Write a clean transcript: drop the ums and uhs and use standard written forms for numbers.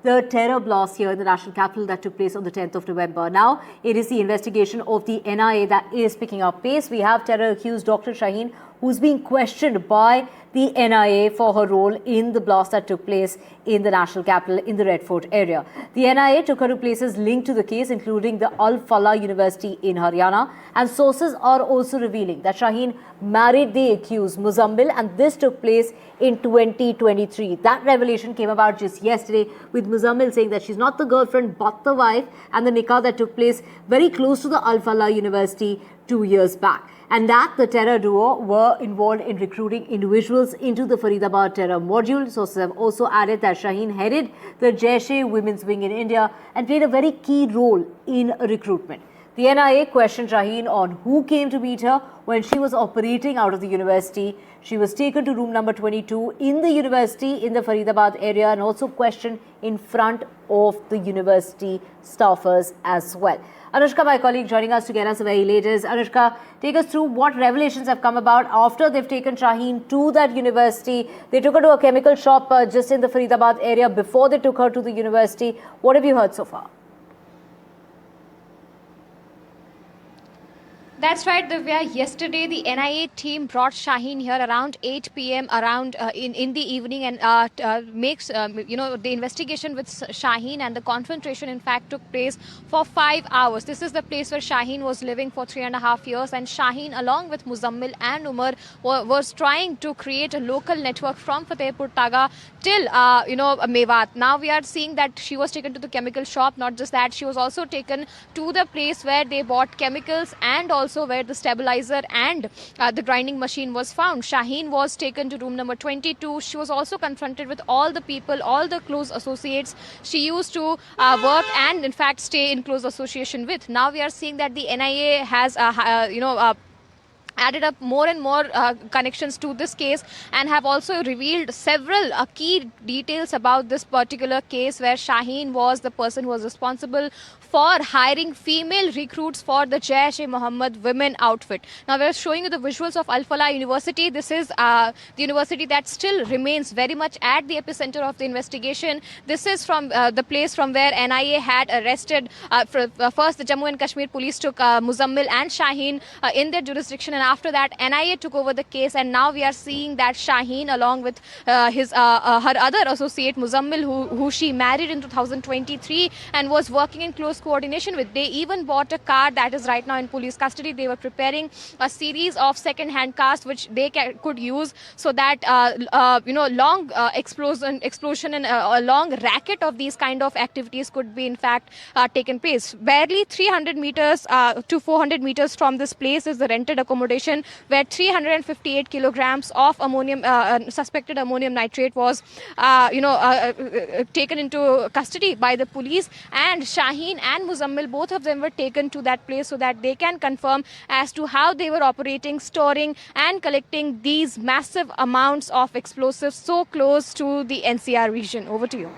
the terror blast here in the national capital that took place on the 10th of November. Now, it is the investigation of the NIA that is picking up pace. We have terror accused Dr. Shaheen, who's being questioned by the NIA for her role in the blast that took place in the national capital in the Red Fort area. The NIA took her to places linked to the case, including the Al Falah University in Haryana, and sources are also revealing that Shaheen married the accused Muzammil, and this took place in 2023. That revelation came about just yesterday, with Muzammil saying that she's not the girlfriend but the wife, and the nikah that took place very close to the Al Falah University 2 years back. And that the terror duo were involved in recruiting individuals into the Faridabad terror module. Sources have also added that Shaheen headed the Jaish-e women's wing in India and played a very key role in recruitment. The NIA questioned Shaheen on who came to meet her when she was operating out of the university. She was taken to room number 22 in the university in the Faridabad area and also questioned in front of the university staffers as well. Anushka, my colleague, joining us to get us the very latest. Anushka, take us through what revelations have come about after they've taken Shaheen to that university. They took her to a chemical shop just in the Faridabad area before they took her to the university. What have you heard so far? That's right, Divya. Yesterday, the NIA team brought Shaheen here around 8 p.m. around in the evening and makes the investigation with Shaheen, and the confrontation in fact took place for 5 hours. This is the place where Shaheen was living for 3.5 years, and Shaheen, along with Muzammil and Umar, was trying to create a local network from Fatehpur Taga till Mewat. Now we are seeing that she was taken to the chemical shop. Not just that, she was also taken to the place where they bought chemicals and also where the stabilizer and the grinding machine was found. Shaheen was taken to room number 22. She was also confronted with all the people, all the close associates she used to work and in fact stay in close association with. Now we are seeing that the NIA has added up more and more connections to this case and have also revealed several key details about this particular case, where Shaheen was the person who was responsible for hiring female recruits for the Jaish-e-Mohammed women outfit. Now we are showing you the visuals of Al Falah University. This is the university that still remains very much at the epicenter of the investigation. This is from the place from where NIA had arrested first the Jammu and Kashmir police took Muzammil and Shaheen in their jurisdiction, and after that NIA took over the case, and now we are seeing that Shaheen, along with her other associate Muzammil, who she married in 2023 and was working in close coordination with. They even bought a car that is right now in police custody. They were preparing a series of second-hand cars which they could use so that long explosion and a long racket of these kind of activities could be in fact taken place. Barely 300 meters to 400 meters from this place is the rented accommodation where 358 kilograms of suspected ammonium nitrate was taken into custody by the police, and Shaheen and Muzammil, both of them were taken to that place so that they can confirm as to how they were operating, storing and collecting these massive amounts of explosives so close to the NCR region. Over to you.